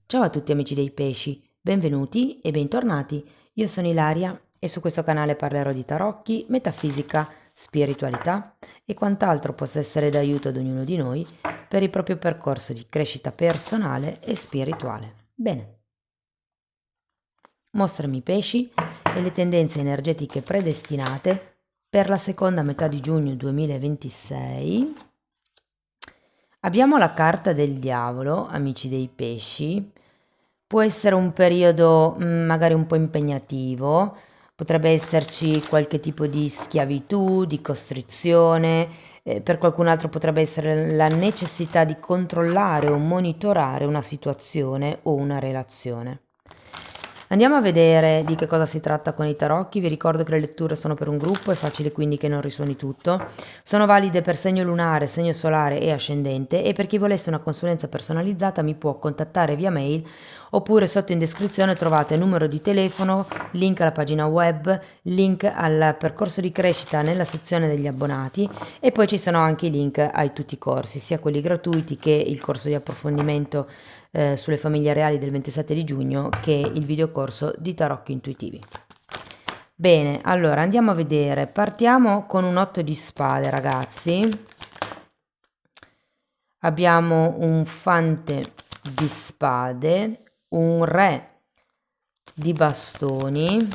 Ciao a tutti amici dei pesci, benvenuti e bentornati. Io sono Ilaria e su questo canale parlerò di tarocchi, metafisica, spiritualità e quant'altro possa essere d'aiuto ad ognuno di noi per il proprio percorso di crescita personale e spirituale. Bene, mostrami i pesci e le tendenze energetiche predestinate per la seconda metà di giugno 2026. Abbiamo la carta del diavolo, amici dei pesci. Può essere un periodo magari un po' impegnativo, potrebbe esserci qualche tipo di schiavitù, di costrizione, per qualcun altro potrebbe essere la necessità di controllare o monitorare una situazione o una relazione. Andiamo a vedere di che cosa si tratta con i tarocchi. Vi ricordo che le letture sono per un gruppo, è facile quindi che non risuoni tutto. Sono valide per segno lunare, segno solare e ascendente, e per chi volesse una consulenza personalizzata mi può contattare via mail, oppure sotto in descrizione trovate il numero di telefono, link alla pagina web, link al percorso di crescita nella sezione degli abbonati, e poi ci sono anche i link ai tutti i corsi, sia quelli gratuiti che il corso di approfondimento sulle famiglie reali del 27 di giugno, che il videocorso di tarocchi intuitivi. Bene, allora andiamo a vedere. Partiamo con un 8 di spade, ragazzi. Abbiamo un fante di spade, un re di bastoni,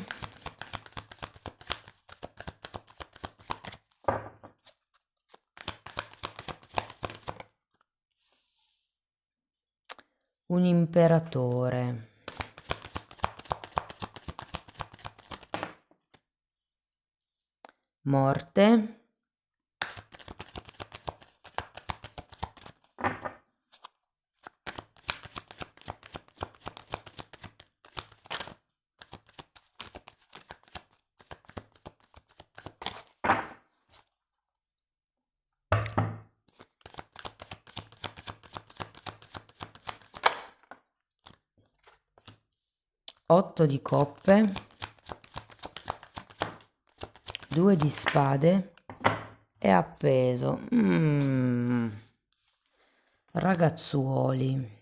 un imperatore, morte, 8 di coppe, 2 di spade e appeso. Ragazzuoli.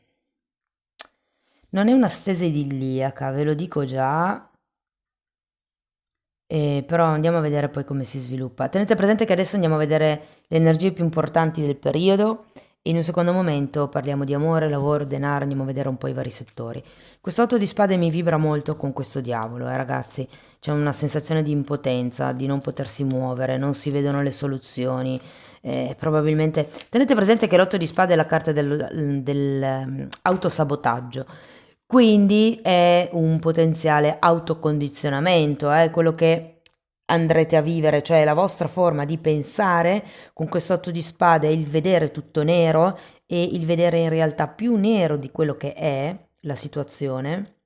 Non è una stesa idilliaca, ve lo dico già, però andiamo a vedere poi come si sviluppa. Tenete presente che adesso andiamo a vedere le energie più importanti del periodo e in un secondo momento parliamo di amore, lavoro, denaro, andiamo a vedere un po' i vari settori. Questo 8 di spade mi vibra molto con questo diavolo, ragazzi. C'è una sensazione di impotenza, di non potersi muovere, non si vedono le soluzioni. Probabilmente tenete presente che l'8 di spade è la carta del autosabotaggio. Quindi è un potenziale autocondizionamento, quello che andrete a vivere, cioè la vostra forma di pensare con questo 8 di spade, è il vedere tutto nero e il vedere in realtà più nero di quello che è la situazione,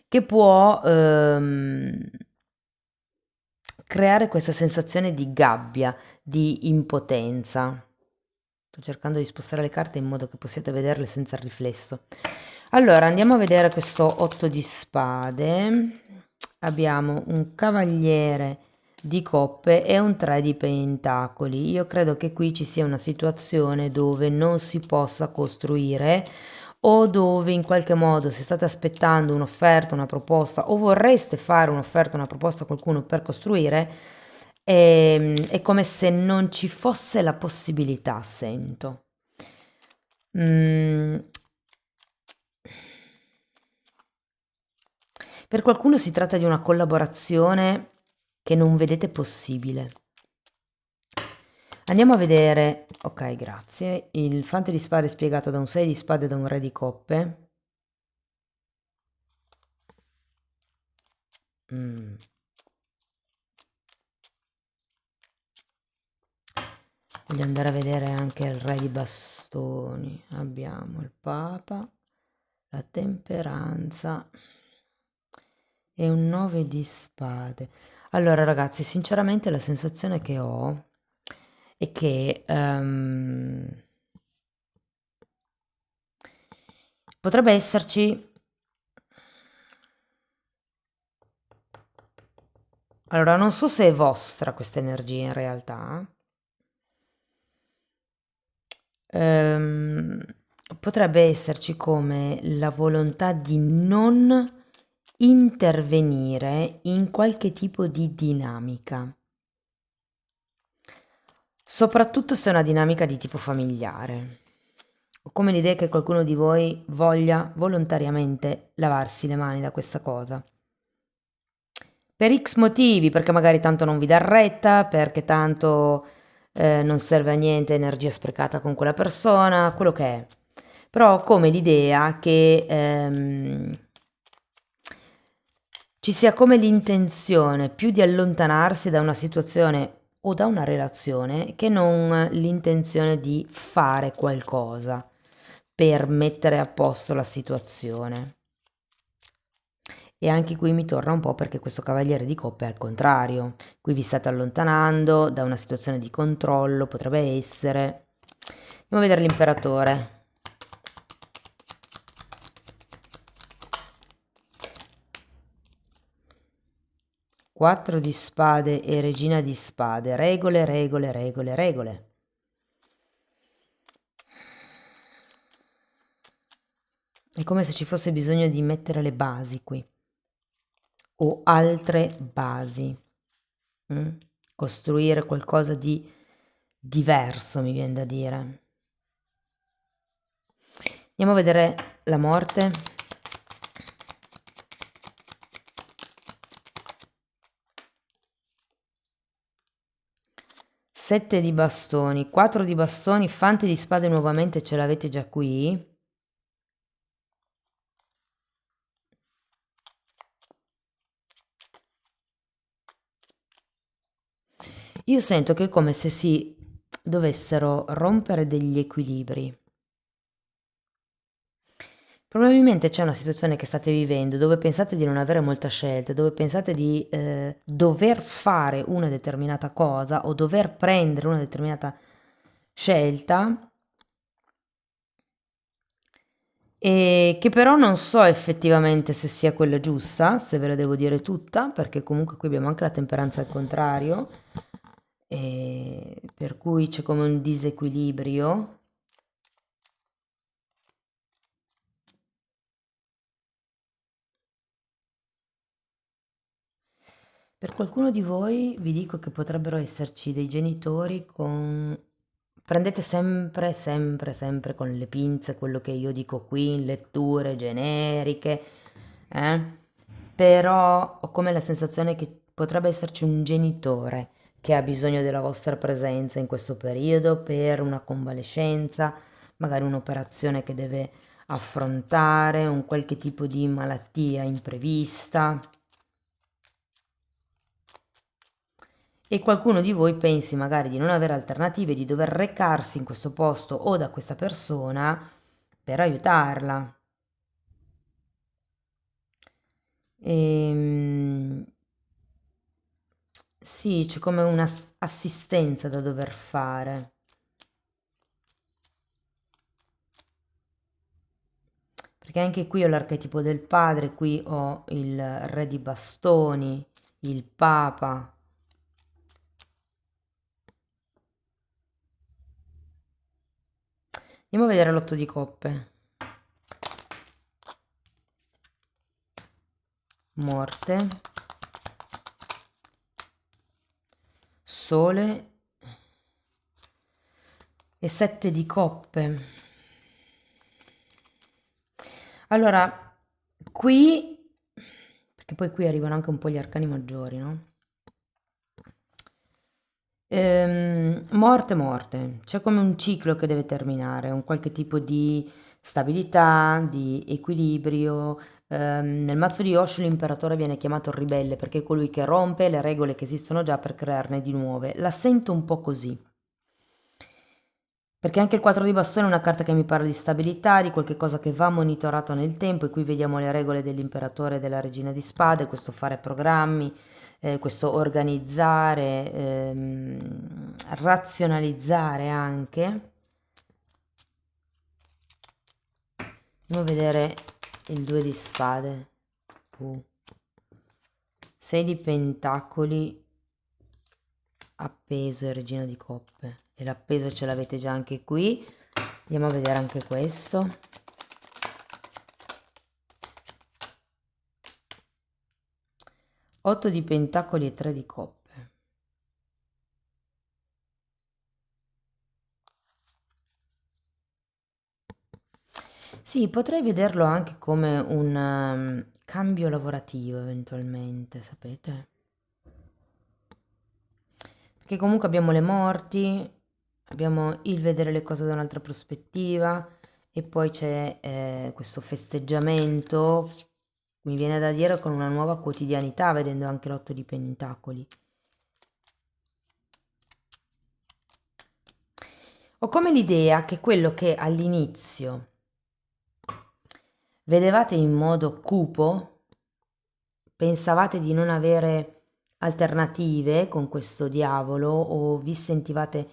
che può creare questa sensazione di gabbia, di impotenza. Sto cercando di spostare le carte in modo che possiate vederle senza il riflesso. Allora, andiamo a vedere questo 8 di spade. Abbiamo un cavaliere di coppe e un 3 di pentacoli. Io credo che qui ci sia una situazione dove non si possa costruire, o dove in qualche modo se state aspettando un'offerta, una proposta, o vorreste fare un'offerta, una proposta a qualcuno per costruire, è come se non ci fosse la possibilità, sento. Mm, Per qualcuno si tratta di una collaborazione che non vedete possibile. Andiamo a vedere, ok, grazie, il fante di spade spiegato da un 6 di spade e da un re di coppe. Mm. Voglio andare a vedere anche il re di bastoni. Abbiamo il papa, la temperanza e un 9 di spade. Allora, ragazzi, sinceramente la sensazione che ho è che potrebbe esserci... Allora, non so se è vostra questa energia in realtà. Ehm, potrebbe esserci come la volontà di non intervenire in qualche tipo di dinamica, soprattutto se è una dinamica di tipo familiare. Ho come l'idea che qualcuno di voi voglia volontariamente lavarsi le mani da questa cosa. Per X motivi, perché magari tanto non vi dà retta, perché tanto non serve a niente energia sprecata con quella persona, quello che è. Però ho come l'idea che ci sia come l'intenzione più di allontanarsi da una situazione o da una relazione che non l'intenzione di fare qualcosa per mettere a posto la situazione. E anche qui mi torna un po' perché questo cavaliere di coppe è al contrario. Qui vi state allontanando da una situazione di controllo, potrebbe essere. Andiamo a vedere l'imperatore. 4 di spade e regina di spade. Regole, regole, regole, regole. È come se ci fosse bisogno di mettere le basi qui. O altre basi. Costruire qualcosa di diverso, mi viene da dire. Andiamo a vedere la morte. Sette di bastoni, 4 di bastoni, fante di spade nuovamente ce l'avete già qui. Io sento che è come se si dovessero rompere degli equilibri. Probabilmente c'è una situazione che state vivendo dove pensate di non avere molta scelta, dove pensate di dover fare una determinata cosa o dover prendere una determinata scelta e che però non so effettivamente se sia quella giusta, se ve la devo dire tutta, perché comunque qui abbiamo anche la temperanza al contrario, e per cui c'è come un disequilibrio. Per qualcuno di voi vi dico che potrebbero esserci dei genitori con... Prendete sempre, sempre, sempre con le pinze quello che io dico qui in letture generiche, eh? Però ho come la sensazione che potrebbe esserci un genitore che ha bisogno della vostra presenza in questo periodo per una convalescenza, magari un'operazione che deve affrontare, un qualche tipo di malattia imprevista. E qualcuno di voi pensi magari di non avere alternative, di dover recarsi in questo posto o da questa persona per aiutarla. Ehm, sì, c'è come un'assistenza da dover fare. Perché anche qui ho l'archetipo del padre, qui ho il re di bastoni, il papa. Andiamo a vedere l'otto di coppe. Morte. Sole. E sette di coppe. Allora, qui, perché poi qui arrivano anche un po' gli arcani maggiori, no? Morte, morte, c'è come un ciclo che deve terminare, un qualche tipo di stabilità, di equilibrio. Nel mazzo di Osho l'imperatore viene chiamato ribelle perché è colui che rompe le regole che esistono già per crearne di nuove. La sento un po' così. Perché anche il 4 di bastone è una carta che mi parla di stabilità, di qualche cosa che va monitorato nel tempo, e qui vediamo le regole dell'imperatore e della regina di spade, questo fare programmi, questo organizzare, razionalizzare anche. Andiamo a vedere il 2 di spade. 6 di pentacoli, appeso e regina di coppe. E l'appeso ce l'avete già anche qui. Andiamo a vedere anche questo. Otto di pentacoli e 3 di coppe. Sì, potrei vederlo anche come un cambio lavorativo eventualmente, sapete? Perché comunque abbiamo le morti, abbiamo il vedere le cose da un'altra prospettiva e poi c'è questo festeggiamento, mi viene da dire, con una nuova quotidianità, vedendo anche l'otto di pentacoli. Ho come l'idea che quello che all'inizio vedevate in modo cupo, pensavate di non avere alternative con questo diavolo o vi sentivate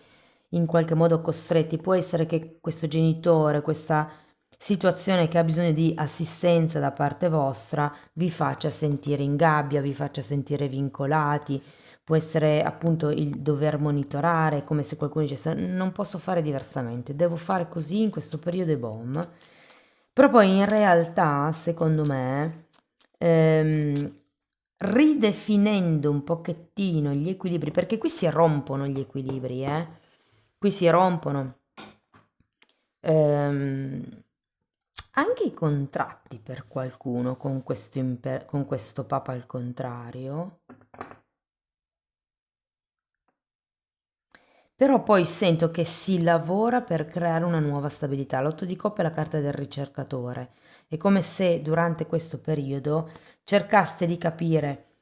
in qualche modo costretti. Può essere che questo genitore, questa situazione che ha bisogno di assistenza da parte vostra, vi faccia sentire in gabbia, vi faccia sentire vincolati. Può essere appunto il dover monitorare, come se qualcuno dicesse non posso fare diversamente, devo fare così in questo periodo e boom. Però poi in realtà, secondo me, ridefinendo un pochettino gli equilibri, perché qui si rompono gli equilibri, qui si rompono anche i contratti per qualcuno con con questo Papa al contrario. Però poi sento che si lavora per creare una nuova stabilità. L'otto di coppe è la carta del ricercatore. È come se durante questo periodo cercaste di capire,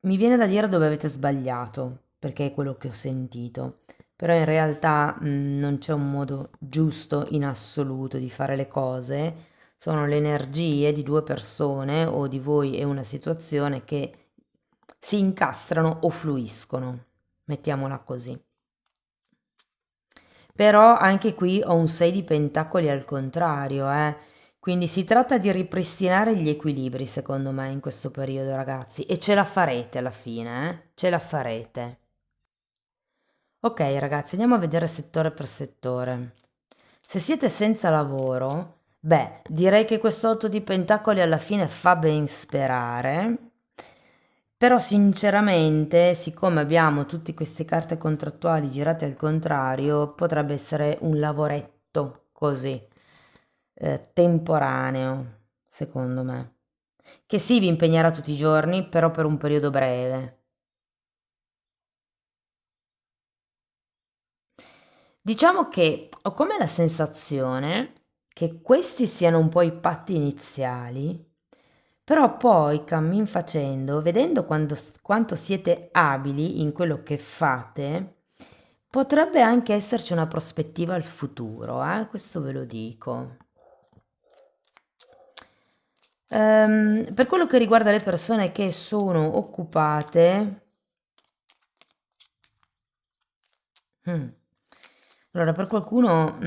mi viene da dire dove avete sbagliato, perché è quello che ho sentito, però in realtà non c'è un modo giusto in assoluto di fare le cose, sono le energie di due persone o di voi e una situazione che si incastrano o fluiscono, mettiamola così. Però anche qui ho un 6 di pentacoli al contrario, eh. Quindi si tratta di ripristinare gli equilibri, secondo me, in questo periodo, ragazzi. E ce la farete alla fine, eh? Ce la farete. Ok, ragazzi, andiamo a vedere settore per settore. Se siete senza lavoro, beh, direi che questo 8 di pentacoli alla fine fa ben sperare. Però sinceramente, siccome abbiamo tutte queste carte contrattuali girate al contrario, potrebbe essere un lavoretto così, temporaneo, secondo me. Che sì, vi impegnerà tutti i giorni, però per un periodo breve. Diciamo che ho come la sensazione che questi siano un po' i patti iniziali, però poi cammin facendo, vedendo quanto siete abili in quello che fate, potrebbe anche esserci una prospettiva al futuro, questo ve lo dico. Per quello che riguarda le persone che sono occupate, mm, allora per qualcuno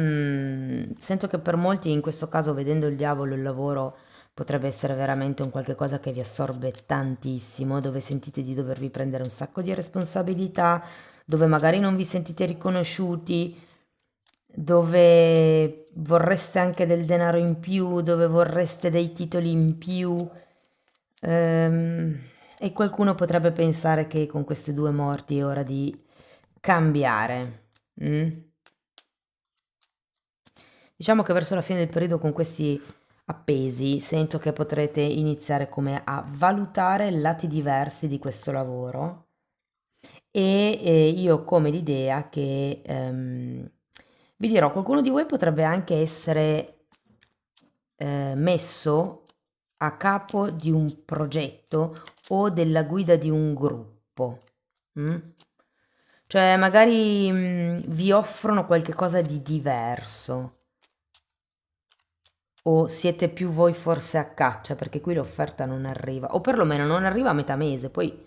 sento che per molti in questo caso vedendo il diavolo il lavoro potrebbe essere veramente un qualche cosa che vi assorbe tantissimo, dove sentite di dovervi prendere un sacco di responsabilità, dove magari non vi sentite riconosciuti, dove vorreste anche del denaro in più, dove vorreste dei titoli in più. Ehm, e qualcuno potrebbe pensare che con queste due morti è ora di cambiare. Mm? Diciamo che verso la fine del periodo con questi appesi sento che potrete iniziare come a valutare lati diversi di questo lavoro e io ho come l'idea che vi dirò, qualcuno di voi potrebbe anche essere messo a capo di un progetto o della guida di un gruppo. Mm? Cioè, magari vi offrono qualche cosa di diverso. O siete più voi forse a caccia, perché qui l'offerta non arriva, o perlomeno non arriva a metà mese, poi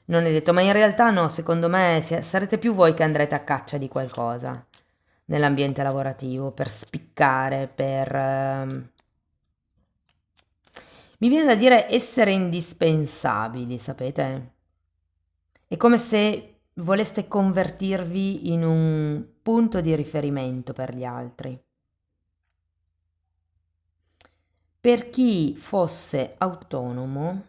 non è detto, ma in realtà no, secondo me sarete più voi che andrete a caccia di qualcosa nell'ambiente lavorativo, per spiccare, per... Mi viene da dire essere indispensabili, sapete? È come se voleste convertirvi in un punto di riferimento per gli altri. Per chi fosse autonomo,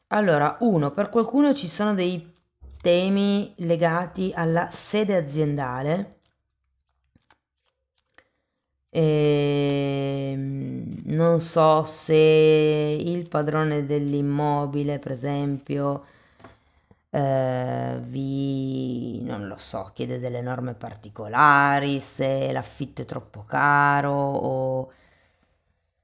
allora, uno, per qualcuno ci sono dei temi legati alla sede aziendale. Non so se il padrone dell'immobile, per esempio, non lo so, chiede delle norme particolari, se l'affitto è troppo caro o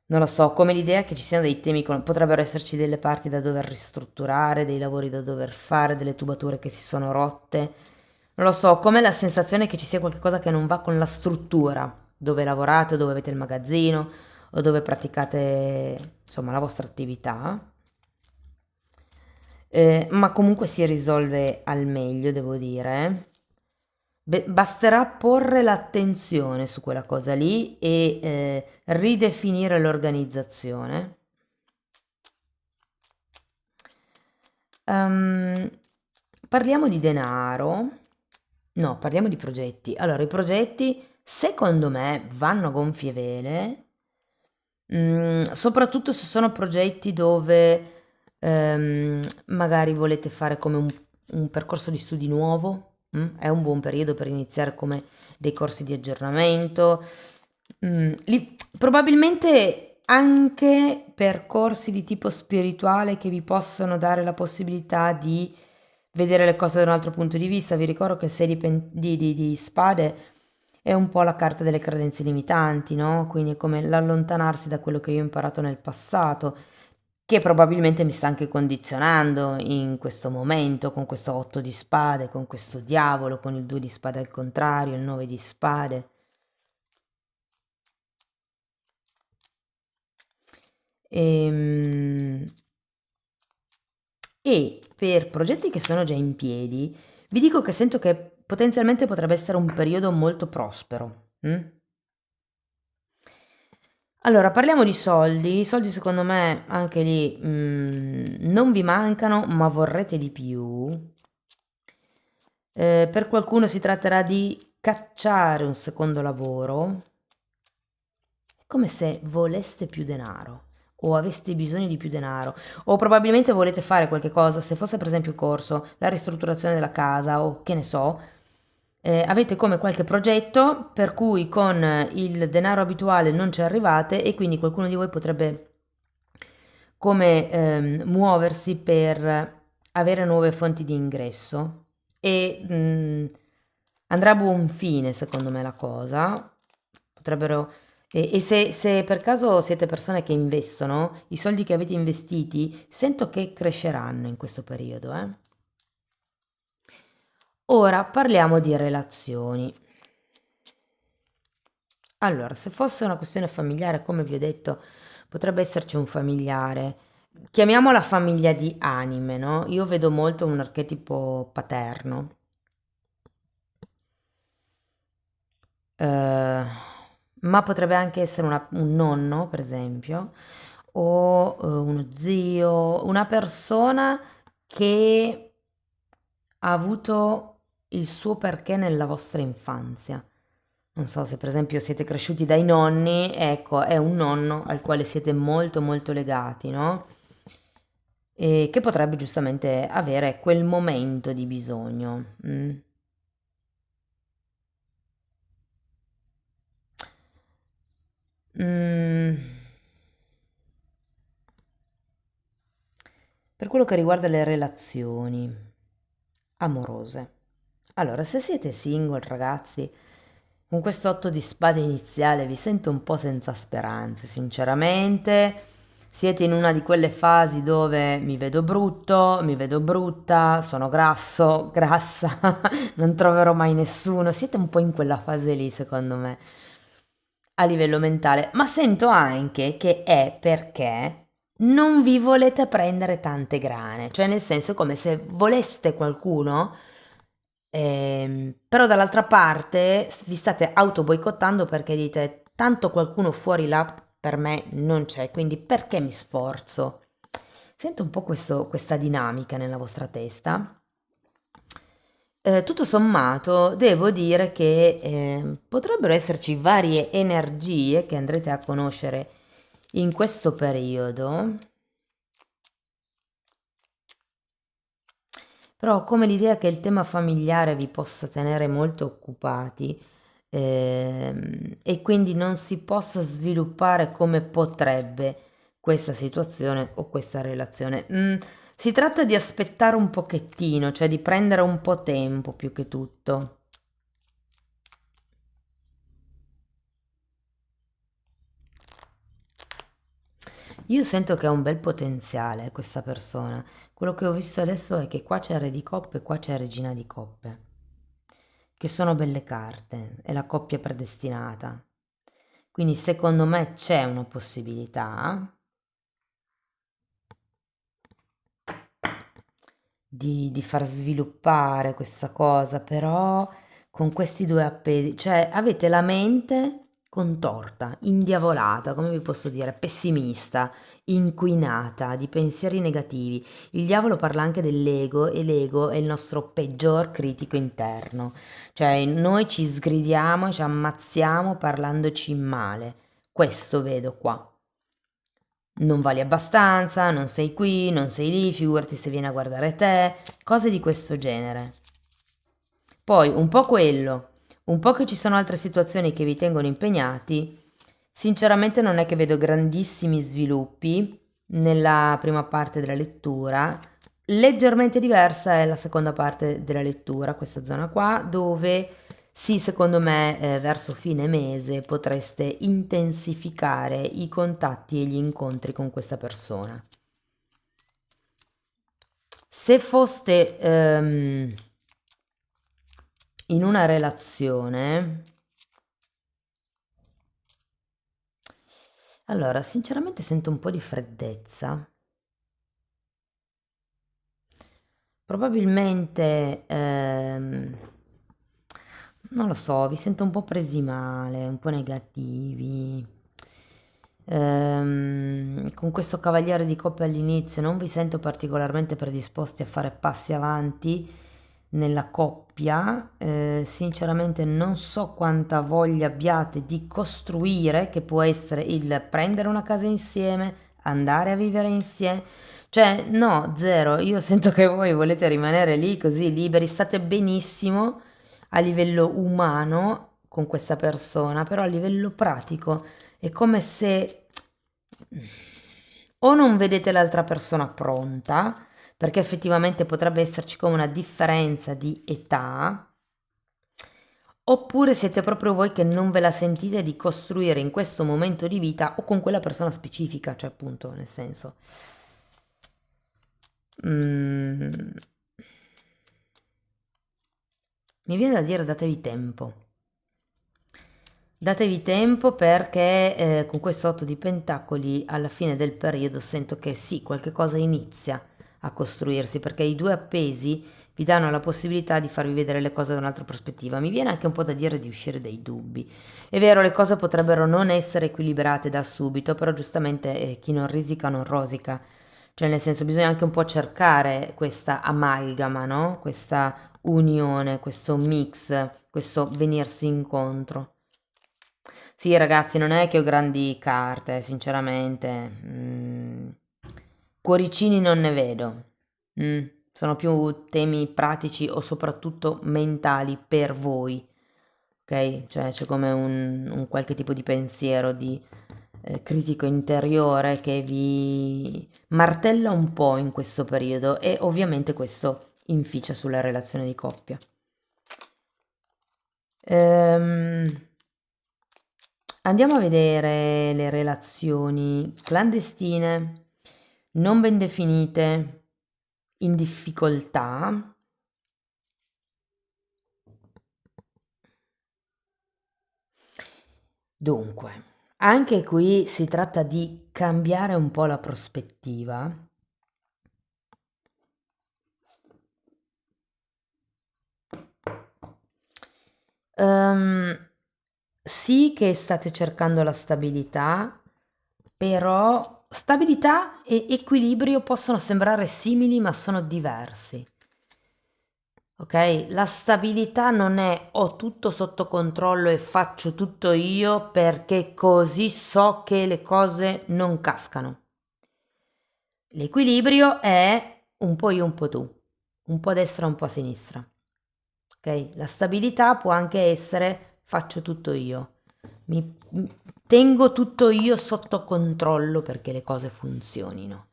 non lo so, come l'idea che ci siano dei temi, potrebbero esserci delle parti da dover ristrutturare, dei lavori da dover fare, delle tubature che si sono rotte. Non lo so, come la sensazione che ci sia qualcosa che non va con la struttura dove lavorate, o dove avete il magazzino o dove praticate, insomma, la vostra attività. Ma comunque si risolve al meglio, devo dire. Basterà porre l'attenzione su quella cosa lì e ridefinire l'organizzazione. Ehm, Parliamo di denaro. No, parliamo di progetti. Allora, i progetti, secondo me, vanno a gonfie vele, soprattutto se sono progetti dove magari volete fare come un percorso di studi nuovo, è un buon periodo per iniziare come dei corsi di aggiornamento, probabilmente anche percorsi di tipo spirituale che vi possono dare la possibilità di vedere le cose da un altro punto di vista. Vi ricordo che il 6 di spade è un po' la carta delle credenze limitanti, no? Quindi è come l'allontanarsi da quello che io ho imparato nel passato, che probabilmente mi sta anche condizionando in questo momento, con questo 8 di spade, con questo diavolo, con il 2 di spade al contrario, il 9 di spade. Ehm, E per progetti che sono già in piedi, vi dico che sento che potenzialmente potrebbe essere un periodo molto prospero. Allora, parliamo di soldi. I soldi secondo me anche lì non vi mancano, ma vorrete di più. Per qualcuno si tratterà di cacciare un secondo lavoro, come se voleste più denaro o aveste bisogno di più denaro o probabilmente volete fare qualche cosa, se fosse per esempio corso, la ristrutturazione della casa o che ne so, avete come qualche progetto per cui con il denaro abituale non ci arrivate e quindi qualcuno di voi potrebbe come muoversi per avere nuove fonti di ingresso e andrà a buon fine secondo me la cosa. Potrebbero e se per caso siete persone che investono, i soldi che avete investiti sento che cresceranno in questo periodo, eh. Ora parliamo di relazioni. Allora, se fosse una questione familiare, come vi ho detto, potrebbe esserci un familiare. Chiamiamola famiglia di anime, no? Io vedo molto un archetipo paterno. Eh, ma potrebbe anche essere un nonno, per esempio, o uno zio, una persona che ha avuto il suo perché nella vostra infanzia. Non so se per esempio siete cresciuti dai nonni, ecco, è un nonno al quale siete molto molto legati, no? E che potrebbe giustamente avere quel momento di bisogno. Mm. Per quello che riguarda le relazioni amorose. Allora, se siete single, ragazzi, con questo 8 di spade iniziale vi sento un po' senza speranze, sinceramente. Siete in una di quelle fasi dove mi vedo brutto, mi vedo brutta, sono grasso, grassa, non troverò mai nessuno. Siete un po' in quella fase lì, secondo me, a livello mentale. Ma sento anche che è perché non vi volete prendere tante grane, cioè nel senso come se voleste qualcuno, però dall'altra parte vi state auto boicottando perché dite tanto qualcuno fuori là per me non c'è, quindi perché mi sforzo? Sento un po' questa dinamica nella vostra testa Tutto sommato, devo dire che potrebbero esserci varie energie che andrete a conoscere in questo periodo, però ho come l'idea che il tema familiare vi possa tenere molto occupati, e quindi non si possa sviluppare come potrebbe questa situazione o questa relazione. Si tratta di aspettare un pochettino, cioè di prendere un po' tempo più che tutto. Io sento che ha un bel potenziale questa persona. Quello che ho visto adesso è che qua c'è Re di Coppe e qua c'è Regina di Coppe, che sono belle carte, è la coppia predestinata. Quindi secondo me c'è una possibilità di far sviluppare questa cosa, però con questi due appesi, cioè avete la mente contorta, indiavolata, come vi posso dire, pessimista, inquinata, di pensieri negativi. Il diavolo parla anche dell'ego e l'ego è il nostro peggior critico interno, cioè noi ci sgridiamo e ci ammazziamo parlandoci male. Questo vedo qua. Non vali abbastanza, non sei qui, non sei lì, figurati se vieni a guardare te, cose di questo genere. Poi un po' quello, un po' che ci sono altre situazioni che vi tengono impegnati. Sinceramente non è che vedo grandissimi sviluppi nella prima parte della lettura. Leggermente diversa è la seconda parte della lettura, questa zona qua, dove sì, secondo me, verso fine mese potreste intensificare i contatti e gli incontri con questa persona. Se foste in una relazione, allora, sinceramente sento un po' di freddezza. Probabilmente, non lo so, vi sento un po' presi male, un po' negativi. Con questo cavaliere di coppe all'inizio non vi sento particolarmente predisposti a fare passi avanti nella coppia. Sinceramente non so quanta voglia abbiate di costruire, che può essere il prendere una casa insieme, andare a vivere insieme. Cioè, no, zero. Io sento che voi volete rimanere lì così liberi, state benissimo a livello umano con questa persona, però a livello pratico è come se o non vedete l'altra persona pronta, perché effettivamente potrebbe esserci come una differenza di età, oppure siete proprio voi che non ve la sentite di costruire in questo momento di vita o con quella persona specifica, cioè appunto, nel senso. Mm, mi viene da dire datevi tempo. Datevi tempo perché con questo 8 di pentacoli alla fine del periodo sento che sì, qualche cosa inizia a costruirsi perché i due appesi vi danno la possibilità di farvi vedere le cose da un'altra prospettiva. Mi viene anche un po' da dire di uscire dai dubbi. È vero, le cose potrebbero non essere equilibrate da subito, però giustamente chi non risica non rosica. Cioè nel senso bisogna anche un po' cercare questa amalgama, no? Questa unione, questo mix, questo venirsi incontro. Sì, ragazzi, non è che ho grandi carte, sinceramente. Cuoricini non ne vedo. Mm, sono più temi pratici o soprattutto mentali per voi. Ok? Cioè c'è come un qualche tipo di pensiero, di critico interiore che vi martella un po' in questo periodo e ovviamente questo inficia sulla relazione di coppia. Ehm, Andiamo a vedere le relazioni clandestine, non ben definite, in difficoltà. Dunque, anche qui si tratta di cambiare un po' la prospettiva. Ehm, sì che state cercando la stabilità, però stabilità e equilibrio possono sembrare simili, ma sono diversi. Ok? La stabilità non è ho tutto sotto controllo e faccio tutto io perché così so che le cose non cascano. L'equilibrio è un po' io, un po' tu, un po' a destra, un po' a sinistra. Ok? La stabilità può anche essere faccio tutto io, tengo tutto io sotto controllo perché le cose funzionino.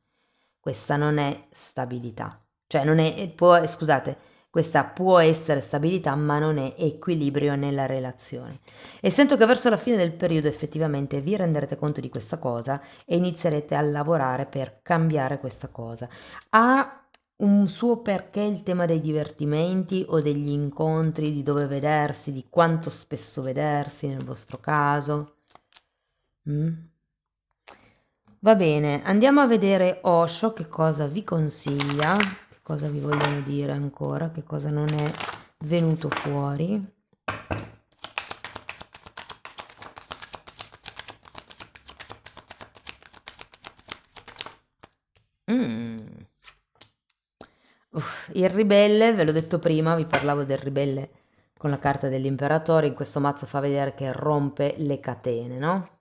Questa non è stabilità, cioè non è, scusate, questa può essere stabilità, ma non è equilibrio nella relazione. E sento che verso la fine del periodo effettivamente vi renderete conto di questa cosa e inizierete a lavorare per cambiare questa cosa. Ha un suo perché il tema dei divertimenti o degli incontri, di dove vedersi, di quanto spesso vedersi nel vostro caso? Mm? Va bene, andiamo a vedere Osho che cosa vi consiglia, che cosa vi vogliono dire ancora, che cosa non è venuto fuori. Mm. Il ribelle, ve l'ho detto prima, vi parlavo del ribelle con la carta dell'imperatore, in questo mazzo fa vedere che rompe le catene, no?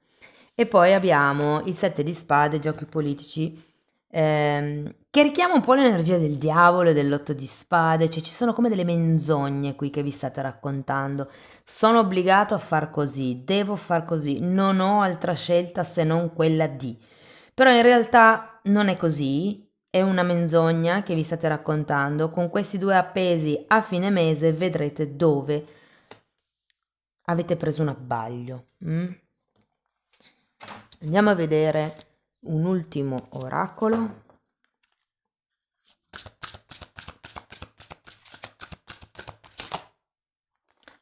E poi abbiamo il 7 di spade, giochi politici, che richiama un po' l'energia del diavolo e dell'8 di spade, cioè ci sono come delle menzogne qui che vi state raccontando. Sono obbligato a far così, devo far così, non ho altra scelta se non quella di. Però in realtà non è così, è una menzogna che vi state raccontando. Con questi due appesi a fine mese vedrete dove avete preso un abbaglio. Andiamo a vedere un ultimo oracolo.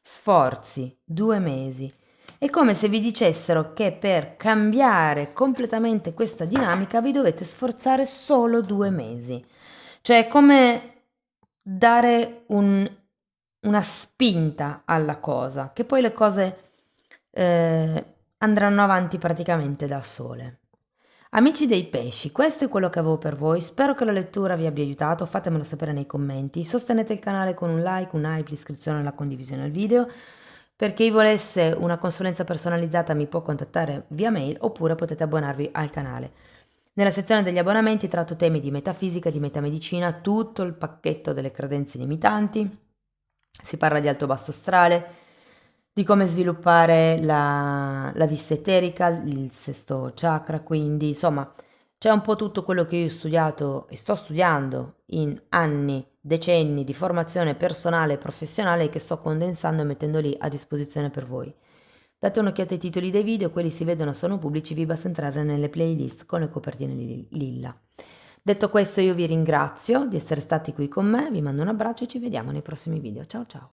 Sforzi, 2 mesi. È come se vi dicessero che per cambiare completamente questa dinamica vi dovete sforzare solo 2 mesi. Cioè è come dare una spinta alla cosa, che poi le cose andranno avanti praticamente da sole. Amici dei pesci, questo è quello che avevo per voi, spero che la lettura vi abbia aiutato, fatemelo sapere nei commenti, sostenete il canale con un like, un hype, l'iscrizione e la condivisione al video, per chi volesse una consulenza personalizzata mi può contattare via mail oppure potete abbonarvi al canale. Nella sezione degli abbonamenti tratto temi di metafisica, di metamedicina, tutto il pacchetto delle credenze limitanti, si parla di alto basso astrale, di come sviluppare la vista eterica, il sesto chakra, quindi insomma c'è un po' tutto quello che io ho studiato e sto studiando in anni, decenni di formazione personale e professionale che sto condensando e mettendo lì a disposizione per voi. Date un'occhiata ai titoli dei video, quelli si vedono, sono pubblici, vi basta entrare nelle playlist con le copertine lilla. Detto questo io vi ringrazio di essere stati qui con me, vi mando un abbraccio e ci vediamo nei prossimi video. Ciao ciao!